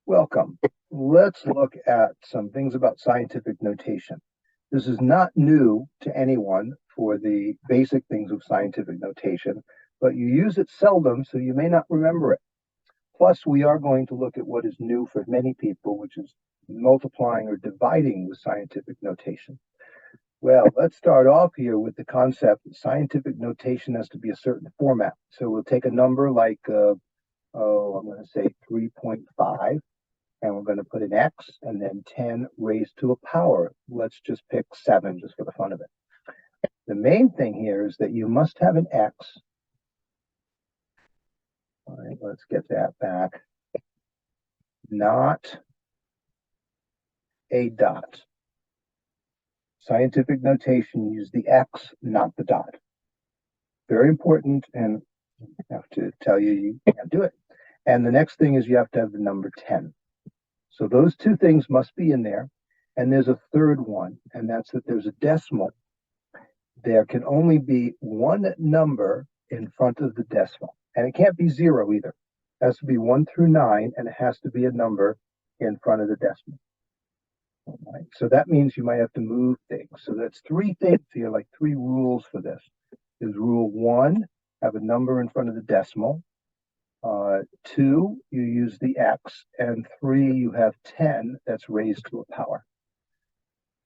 Welcome. Let's look at some things about scientific notation. This is not new to anyone for the basic things of scientific notation, but you use it seldom, so you may not remember it. Plus, we are going to look at what is new for many people, which is multiplying or dividing with scientific notation. Well, let's start off here with the concept that scientific notation has to be a certain format. So we'll take a number like, I'm going to say 3.5. And we're going to put an X and then 10 raised to a power. Let's just pick 7 just for the fun of it. The main thing here is that you must have an X. All right, let's get that back. Not a dot. Scientific notation, use the X, not the dot. Very important, and I have to tell you, you can't do it. And the next thing is you have to have the number 10. So those two things must be in there. And there's a third one, and that's that there's a decimal. There can only be one number in front of the decimal. And it can't be 0 either. It has to be 1 through 9, and it has to be a number in front of the decimal. All right. So that means you might have to move things. So that's 3 things here, like 3 rules for this. Is rule 1, have a number in front of the decimal. 2, you use the X, and 3, you have 10 that's raised to a power.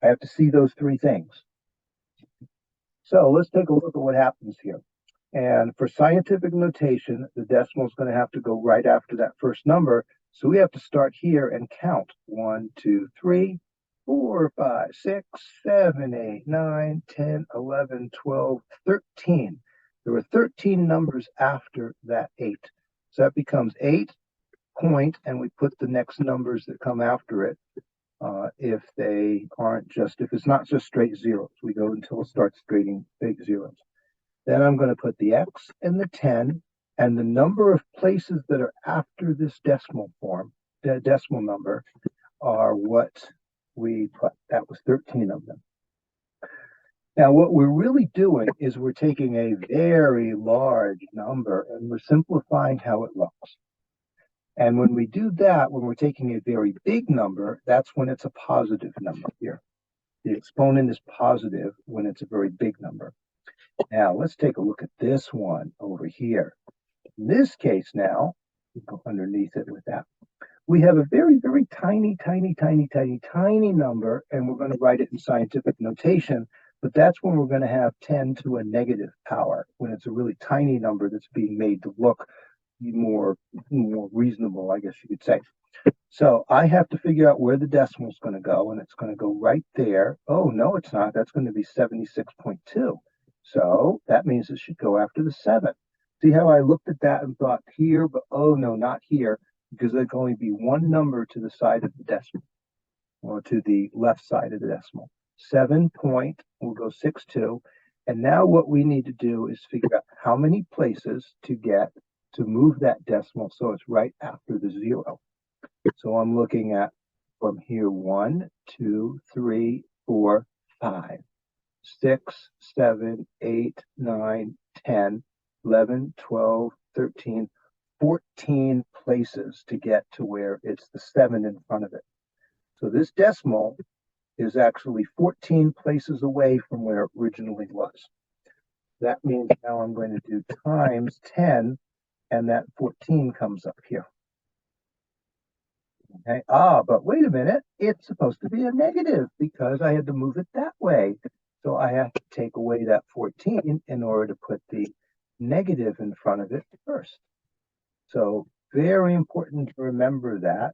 I have to see those 3 things. So let's take a look at what happens here. And for scientific notation, the decimal is going to have to go right after that first number. So we have to start here and count. 1, 2, 3, 4, 5, 6, 7, 8, 9, 10, 11, 12, 13. There are 13 numbers after that 8. So that becomes 8 point, and we put the next numbers that come after it. If it's not just straight zeros, we go until it starts straighting big zeros. Then I'm going to put the X and the 10, and the number of places that are after this decimal form, the decimal number, are what we put. That was 13 of them. Now, what we're really doing is we're taking a very large number and we're simplifying how it looks. And when we do that, when we're taking a very big number, that's when it's a positive number here. The exponent is positive when it's a very big number. Now, let's take a look at this one over here. In this case now, we'll go underneath it with that. We have a very, very tiny, tiny, tiny, tiny, tiny number, and we're going to write it in scientific notation. But that's when we're going to have 10 to a negative power, when it's a really tiny number that's being made to look more reasonable, I guess you could say. So I have to figure out where the decimal is going to go, and it's going to go right there. Oh, no, it's not. That's going to be 76.2. So that means it should go after the 7. See how I looked at that and thought here, but oh, no, not here, because there can only be one number to the side of the decimal, or to the left side of the decimal. 7 point, we'll go 6.2. And now what we need to do is figure out how many places to get to move that decimal so it's right after the 0. So I'm looking at from here 1, 2, 3, 4, 5, 6, 7, 8, 9, 10, 11, 12, 13, 14 places to get to where it's the 7 in front of it. So this decimal is actually 14 places away from where it originally was. That means now I'm going to do times 10, and that 14 comes up here. Okay. But wait a minute. It's supposed to be a negative because I had to move it that way. So I have to take away that 14 in order to put the negative in front of it first. So very important to remember that.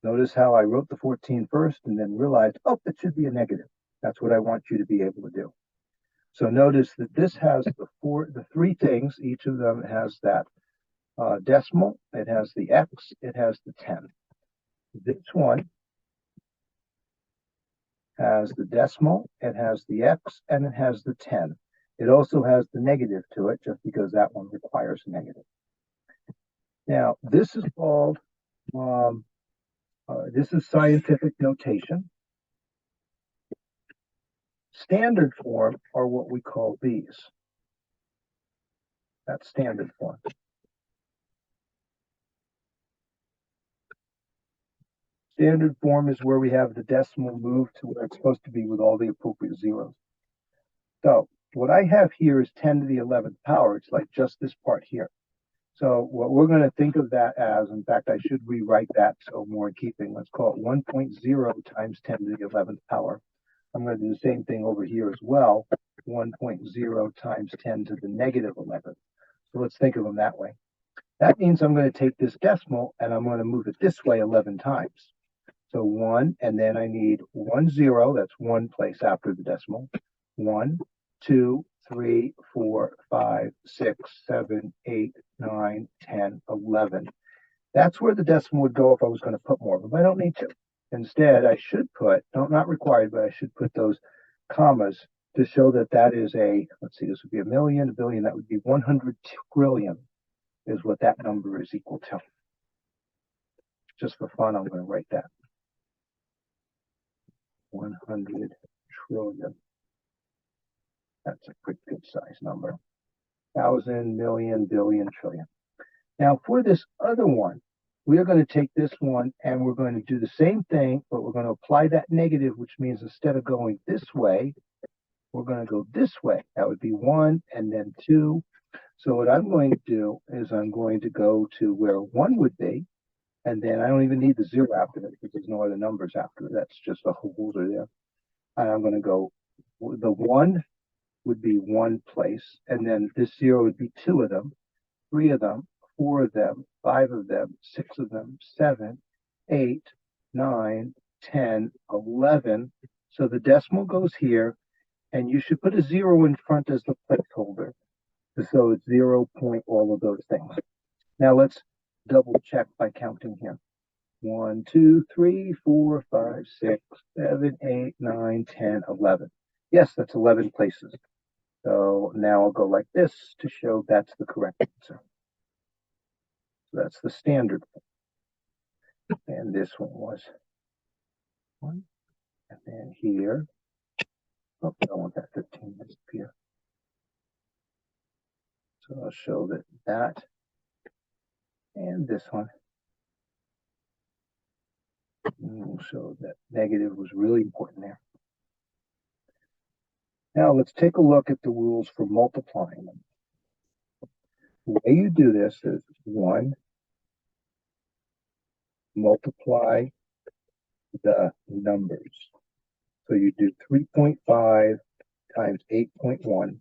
Notice how I wrote the 14 first and then realized, oh, it should be a negative. That's what I want you to be able to do. So notice that this has the 3 things. Each of them has that decimal. It has the X. It has the 10. This one has the decimal. It has the X, and it has the 10. It also has the negative to it, just because that one requires a negative. Now, this is called this is scientific notation. Standard form are what we call these. That's standard form. Standard form is where we have the decimal moved to where it's supposed to be with all the appropriate zeros. So what I have here is 10 to the 11th power. It's like just this part here. So what we're going to think of that as, in fact, I should rewrite that so more in keeping. Let's call it 1.0 times 10 to the 11th power. I'm going to do the same thing over here as well. 1.0 times 10 to the negative 11th. So let's think of them that way. That means I'm going to take this decimal and I'm going to move it this way 11 times. So 1, and then I need 1 0. That's one place after the decimal. 1, 2, 3, 4, 5, 6, 7, 8, 9, 10, 11. That's where the decimal would go if I was going to put more, but I don't need to. Instead, I should put, not required, but I should put those commas to show that that is a, let's see, this would be a million, a billion, that would be 100 trillion is what that number is equal to. Just for fun, I'm going to write that. 100 trillion. That's a pretty good size number. Thousand, million, billion, trillion. Now for this other one, we are going to take this one and we're going to do the same thing, but we're going to apply that negative, which means instead of going this way, we're going to go this way. That would be 1 and then 2. So what I'm going to do is I'm going to go to where 1 would be, and then I don't even need the 0 after it because there's no other numbers after it. That's just a holder there. And I'm going to go, the 1 would be one place, and then this 0 would be 2 of them, 3 of them, 4 of them, 5 of them, 6 of them, 7, 8, 9, 10, 11. So the decimal goes here, and you should put a 0 in front as the placeholder. So it's 0 point all of those things. Now let's double check by counting here. 1, 2, 3, 4, 5, 6, 7, 8, 9, 10, 11. Yes, that's 11 places. So now I'll go like this to show that's the correct answer. So that's the standard form. And this one was 1. And then here, oh, I don't want that 15 to disappear. So I'll show that and this one. And we'll show that negative was really important there. Now let's take a look at the rules for multiplying them. The way you do this is 1, multiply the numbers. So you do 3.5 times 8.1,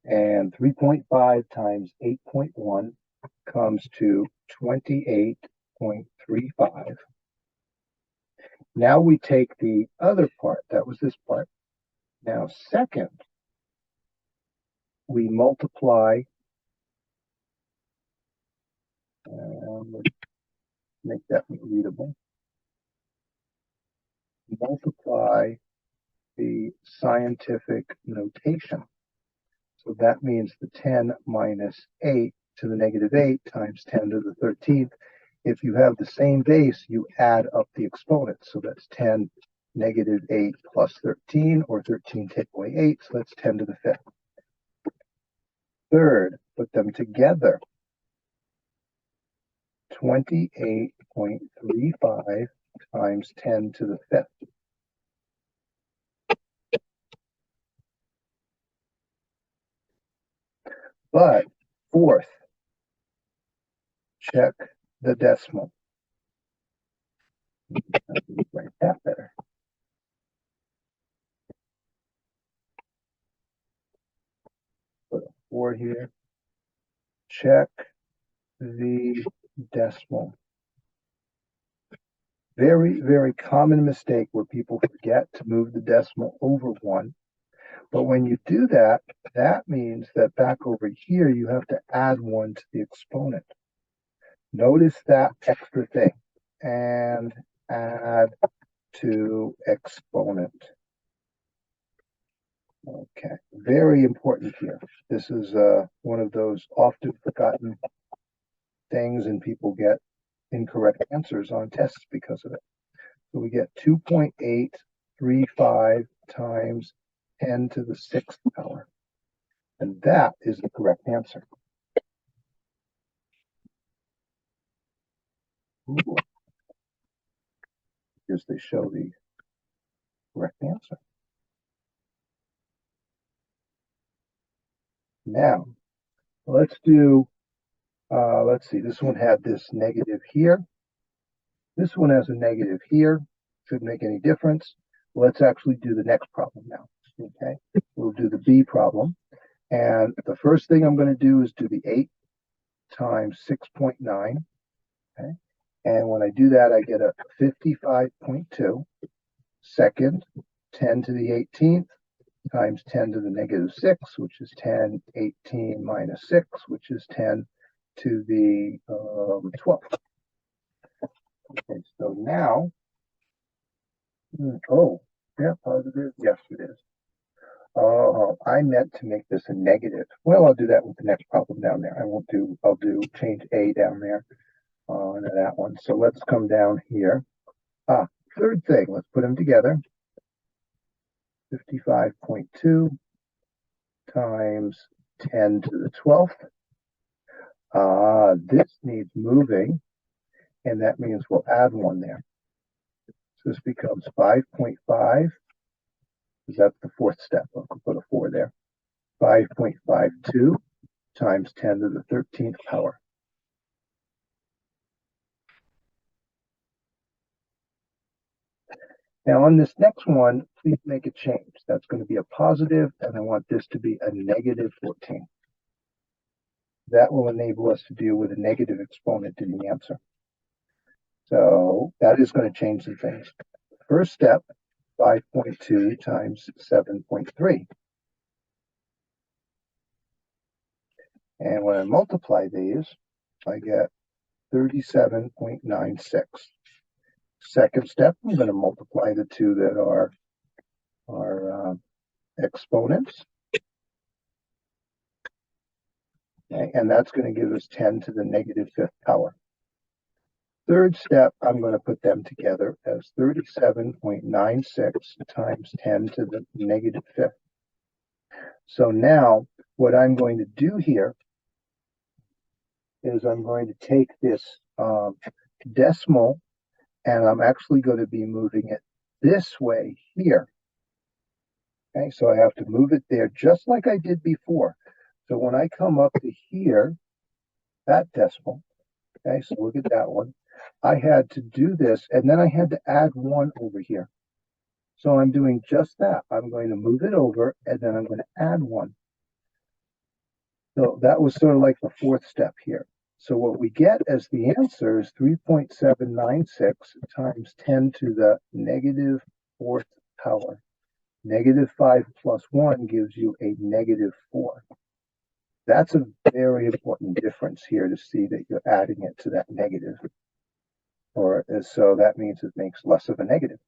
and 3.5 times 8.1 comes to 28.35. Now we take the other part, that was this part. Now second, we multiply, make that readable, multiply the scientific notation. So that means the 10 minus 8 to the negative 8 times 10 to the 13th. If you have the same base, you add up the exponents. So that's 10 negative 8 plus 13, or 13 take away 8, so that's 10 to the 5th. Third, put them together. 28.35 times 10 to the 5th. But fourth, check the decimal. Write that better. Put a 4 here. Check the decimal. Very, very common mistake where people forget to move the decimal over 1. But when you do that, that means that back over here, you have to add 1 to the exponent. Notice that extra thing. And add to exponent. Okay, very important here. This is one of those often forgotten things, and people get incorrect answers on tests because of it. So we get 2.835 times 10 to the 6th power. And that is the correct answer. Ooh. is they show the correct answer. Now, let's do, let's see, this one had this negative here. This one has a negative here. Shouldn't make any difference. Let's actually do the next problem now. Okay, we'll do the B problem. And the first thing I'm going to do is do the 8 times 6.9. Okay, and when I do that, I get a 55.2. Second, 10 to the 18th times 10 to the negative 6, which is 10, 18 minus 6, which is 10 to the 12th. Okay, so now, oh, yeah, positive. Yes, it is. Oh, I meant to make this a negative. Well, I'll do that with the next problem down there. I'll do change A down there on that one. So let's come down here. Third thing, let's put them together. 55.2 times 10 to the 12th. This needs moving, and that means we'll add 1 there. So this becomes 5.5, because that's the fourth step. I'll put a 4 there. 5.52 times 10 to the 13th power. Now on this next one, please make a change. That's going to be a positive, and I want this to be a negative 14. That will enable us to deal with a negative exponent in the answer. So that is going to change some things. First step, 5.2 times 7.3. And when I multiply these, I get 37.96. Second step, I'm going to multiply the two that are exponents. Okay, and that's going to give us 10 to the negative 5th power. Third step, I'm going to put them together as 37.96 times 10 to the negative 5th. So now what I'm going to do here is I'm going to take this decimal, and I'm actually going to be moving it this way here. Okay, so I have to move it there just like I did before. So when I come up to here, that decimal, okay, so look at that one. I had to do this, and then I had to add 1 over here. So I'm doing just that. I'm going to move it over, and then I'm going to add 1. So that was sort of like the fourth step here. So what we get as the answer is 3.796 times 10 to the negative 4th power. Negative 5 plus 1 gives you a negative 4. That's a very important difference here to see that you're adding it to that negative. So that means it makes less of a negative.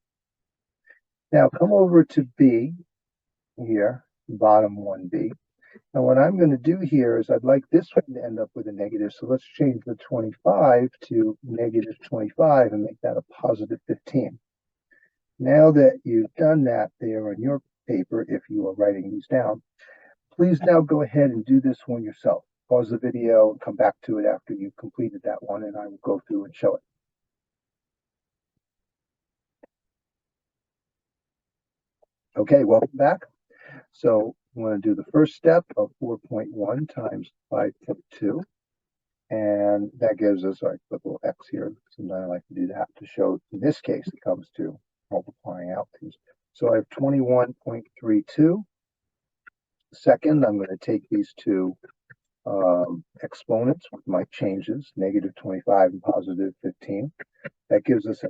Now come over to B here, bottom 1B. And what I'm going to do here is I'd like this one to end up with a negative. So let's change the 25 to negative 25 and make that a positive 15. Now that you've done that there on your paper, if you are writing these down, please now go ahead and do this one yourself. Pause the video and come back to it after you've completed that one, and I will go through and show it. Okay, welcome back. So I'm going to do the first step of 4.1 times 5.2. And that gives us, I put a little X here. Sometimes I like to do that to show, in this case, it comes to multiplying out these. So I have 21.32. Second, I'm going to take these two exponents with my changes, negative 25 and positive 15. That gives us a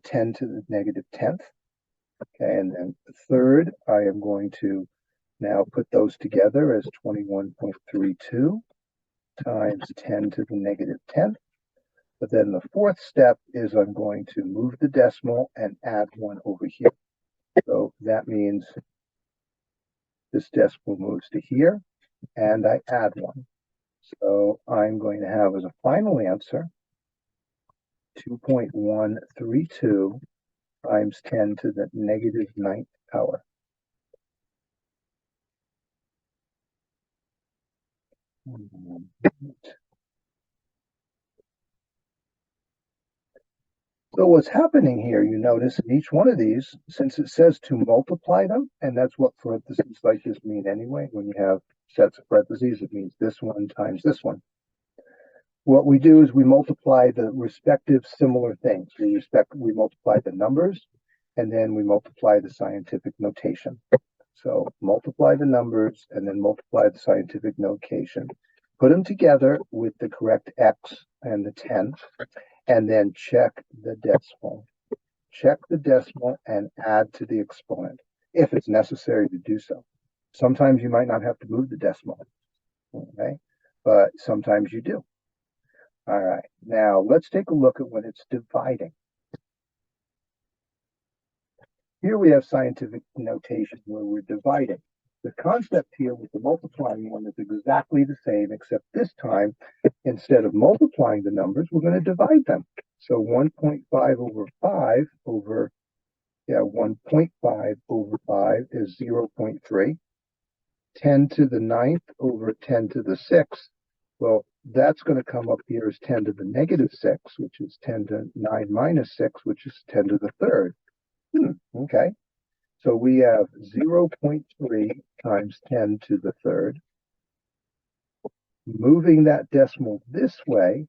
10 to the negative 10th. Okay, and then third, I am going to now put those together as 21.32 times 10 to the negative 10th. But then the fourth step is I'm going to move the decimal and add 1 over here. So that means this decimal moves to here, and I add 1. So I'm going to have as a final answer 2.132 times 10 to the negative 9th power. So what's happening here, you notice in each one of these, since it says to multiply them, and that's what parentheses like this mean anyway, when you have sets of parentheses, it means this one times this one. What we do is we multiply the respective similar things. We multiply the numbers, and then we multiply the scientific notation. So multiply the numbers and then multiply the scientific notation. Put them together with the correct x and the 10, and then check the decimal. Check the decimal and add to the exponent if it's necessary to do so. Sometimes you might not have to move the decimal, okay? But sometimes you do. All right, now let's take a look at when it's dividing. Here we have scientific notation where we're dividing. The concept here with the multiplying one is exactly the same, except this time, instead of multiplying the numbers, we're going to divide them. So 1.5 over 5 over, 1.5 over 5 is 0.3. 10 to the 9th over 10 to the 6th, well, that's going to come up here as 10 to the negative 6, which is 10 to 9 minus 6, which is 10 to the 3rd. Okay. So we have 0.3 times 10 to the 3rd. Moving that decimal this way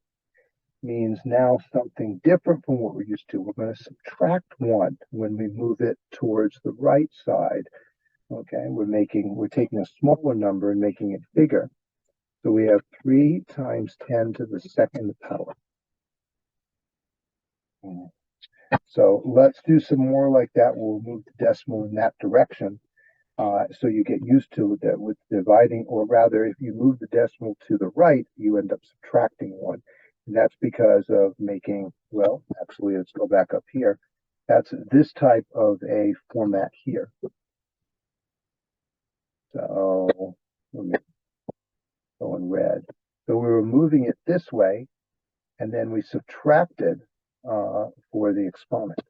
means now something different from what we're used to. We're going to subtract 1 when we move it towards the right side. Okay, we're taking a smaller number and making it bigger. So we have 3 times 10 to the 2nd power. So let's do some more like that. We'll move the decimal in that direction. So you get used to that with dividing, or rather, if you move the decimal to the right, you end up subtracting 1. And that's because of making, well, actually, let's go back up here. That's this type of a format here. So let me go in red. So we were moving it this way, and then we subtracted for the exponent.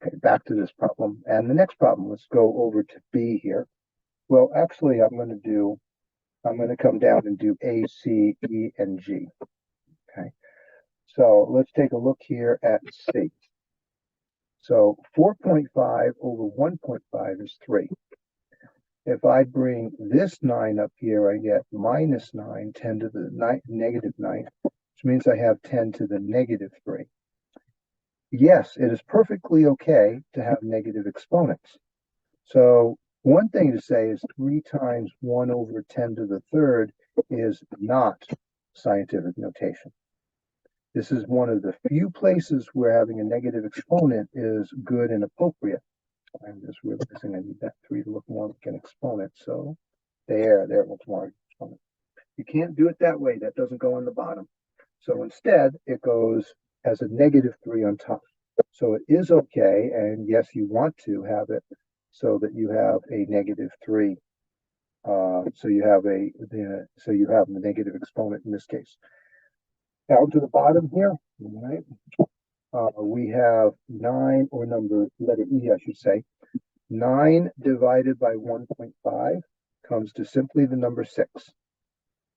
Okay, back to this problem. And the next problem, let's go over to B here. Well, actually, I'm going to come down and do A, C, E, and G. Okay, so let's take a look here at C. So 4.5 over 1.5 is 3. If I bring this 9 up here, I get minus 9, 10 to the negative 9, which means I have 10 to the negative 3. Yes, it is perfectly okay to have negative exponents. So one thing to say is 3 times 1 over 10 to the 3rd is not scientific notation. This is one of the few places where having a negative exponent is good and appropriate. I'm just realizing I need that 3 to look more like an exponent. So there it looks more like an exponent. You can't do it that way. That doesn't go on the bottom. So instead, it goes as a negative 3 on top. So it is okay, and yes, you want to have it so that you have a negative 3. So you have the negative exponent in this case. Down to the bottom here, all right, we have 9, or letter E, I should say. 9 divided by 1.5 comes to simply the number 6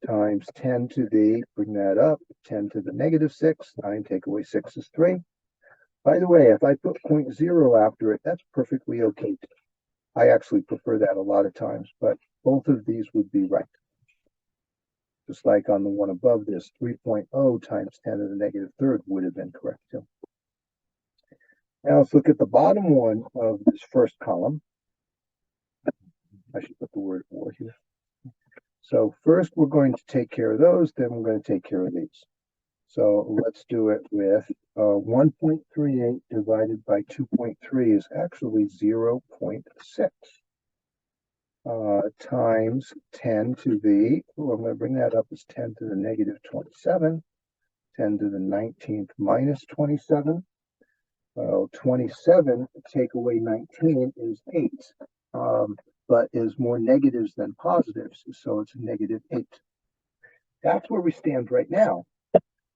times 10 to the, bring that up, 10 to the negative 6. 9 take away 6 is 3. By the way, if I put 0.0 after it, that's perfectly okay. I actually prefer that a lot of times, but both of these would be right. Just like on the one above this, 3.0 times 10 to the negative 3rd would have been correct too. Now let's look at the bottom one of this first column. I should put the word or here. So first we're going to take care of those, then we're going to take care of these. So let's do it with 1.38 divided by 2.3 is actually 0.6 times 10 to the, I'm going to bring that up as 10 to the negative 27, 10 to the 19th minus 27. 27 take away 19 is 8, but is more negatives than positives, so it's a negative 8. That's where we stand right now.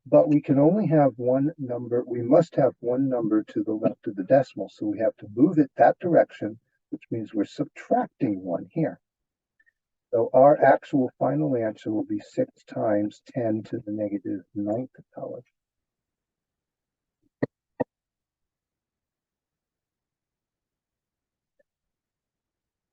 But we can only have one number. We must have one number to the left of the decimal. So we have to move it that direction, which means we're subtracting 1 here. So our actual final answer will be 6 times 10 to the negative 9th power.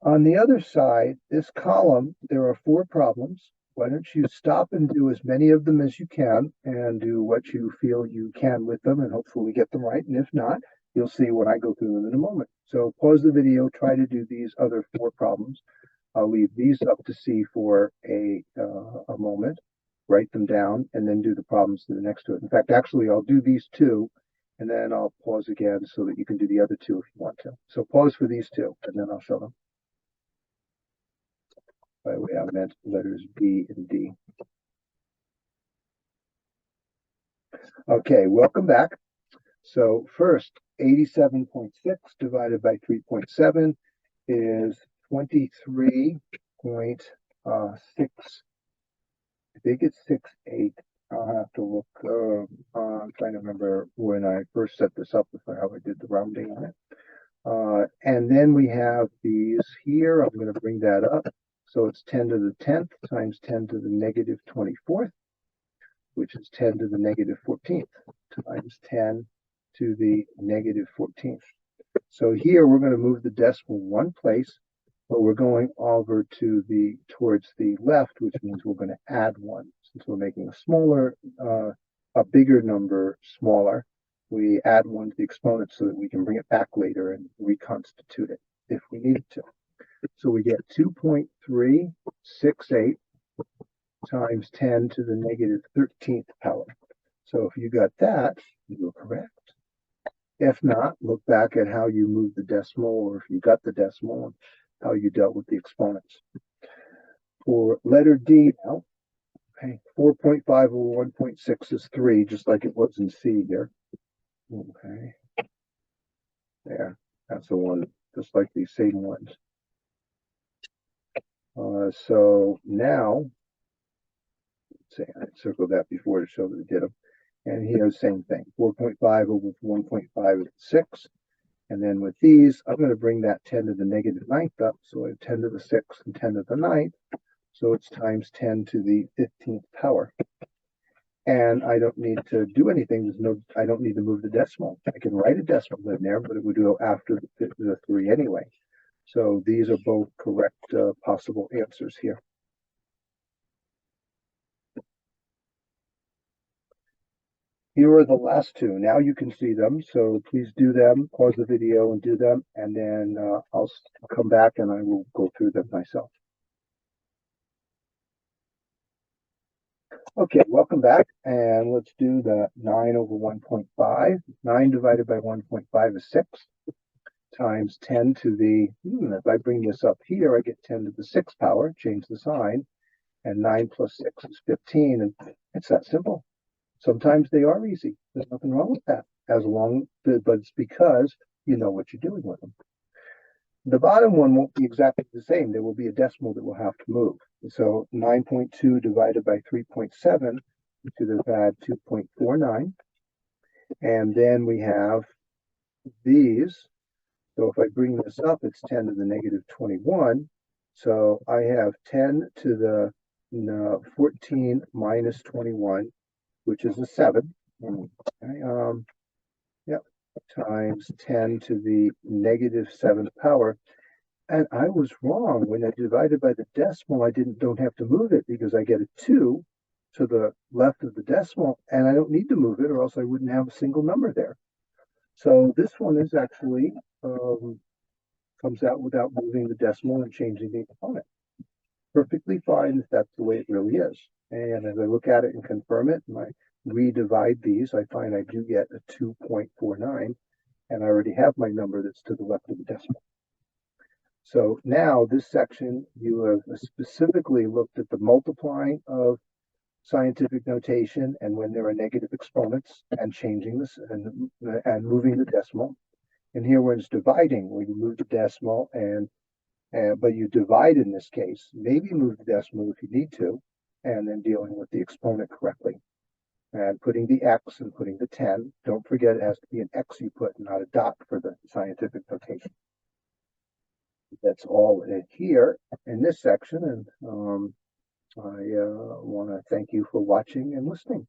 On the other side, this column, there are 4 problems. Why don't you stop and do as many of them as you can and do what you feel you can with them and hopefully get them right. And if not, you'll see when I go through them in a moment. So pause the video, try to do these other 4 problems. I'll leave these up to see for a moment, write them down, and then do the problems that are next to it. In fact, actually, I'll do these 2, and then I'll pause again so that you can do the other 2 if you want to. So pause for these 2, and then I'll show them. By the way, I meant letters B and D. Okay, welcome back. So first, 87.6 divided by 3.7 is 23.6. I think it's 6.8. I'll have to look. I'm trying to remember when I first set this up, how I did the rounding on it. And then we have these here. I'm going to bring that up. So it's 10 to the 10th times 10 to the negative 24th, which is 10 to the negative 14th times 10 to the negative 14th. So here we're going to move the decimal 1 place, but we're going over to towards the left, which means we're going to add 1. Since we're making a bigger number smaller, we add 1 to the exponent so that we can bring it back later and reconstitute it if we need to. So we get 2.368 times 10 to the negative 13th power. So if you got that, you're correct. If not, look back at how you moved the decimal, or if you got the decimal, and how you dealt with the exponents. For letter D now, okay, 4.5 over 1.6 is 3, just like it was in C here. Okay. There, that's the one, just like these same ones. So now, let's see, I circled that before to show that we did them. And here, same thing, 4.5 over 1.5 is 6. And then with these, I'm going to bring that 10 to the negative 9th up. So I have 10 to the 6th and 10 to the 9th. So it's times 10 to the 15th power. And I don't need to do anything. I don't need to move the decimal. I can write a decimal in there, but it would go after the 3 anyway. So these are both correct possible answers here. Here are the last 2. Now you can see them, so please do them, pause the video and do them, and then I'll come back and I will go through them myself. Okay, welcome back, and let's do the 9 over 1.5. 9 divided by 1.5 is 6, times 10 to the, if I bring this up here, I get 10 to the 6th power, change the sign, and 9 plus 6 is 15, and it's that simple. Sometimes they are easy. There's nothing wrong with that, but it's because you know what you're doing with them. The bottom one won't be exactly the same. There will be a decimal that we'll have to move. So 9.2 divided by 3.7, we should have had 2.49. And then we have these. So if I bring this up, it's 10 to the negative 21. So I have 10 to the 14 minus 21, which is a 7. Okay, yep, times 10 to the negative 7th power. And I was wrong. When I divided by the decimal, I don't have to move it because I get a 2 to the left of the decimal, and I don't need to move it, or else I wouldn't have a single number there. So this one is actually comes out without moving the decimal and changing the exponent. Perfectly fine if that's the way it really is. And as I look at it and confirm it, and I redivide these, I find I do get a 2.49, and I already have my number that's to the left of the decimal. So now this section, you have specifically looked at the multiplying of scientific notation and when there are negative exponents and changing this and moving the decimal. And here when it's dividing, where you move the decimal but you divide in this case, maybe move the decimal if you need to, and then dealing with the exponent correctly. And putting the X and putting the 10. Don't forget it has to be an X you put, not a dot for the scientific notation. That's all here in this section, and I want to thank you for watching and listening.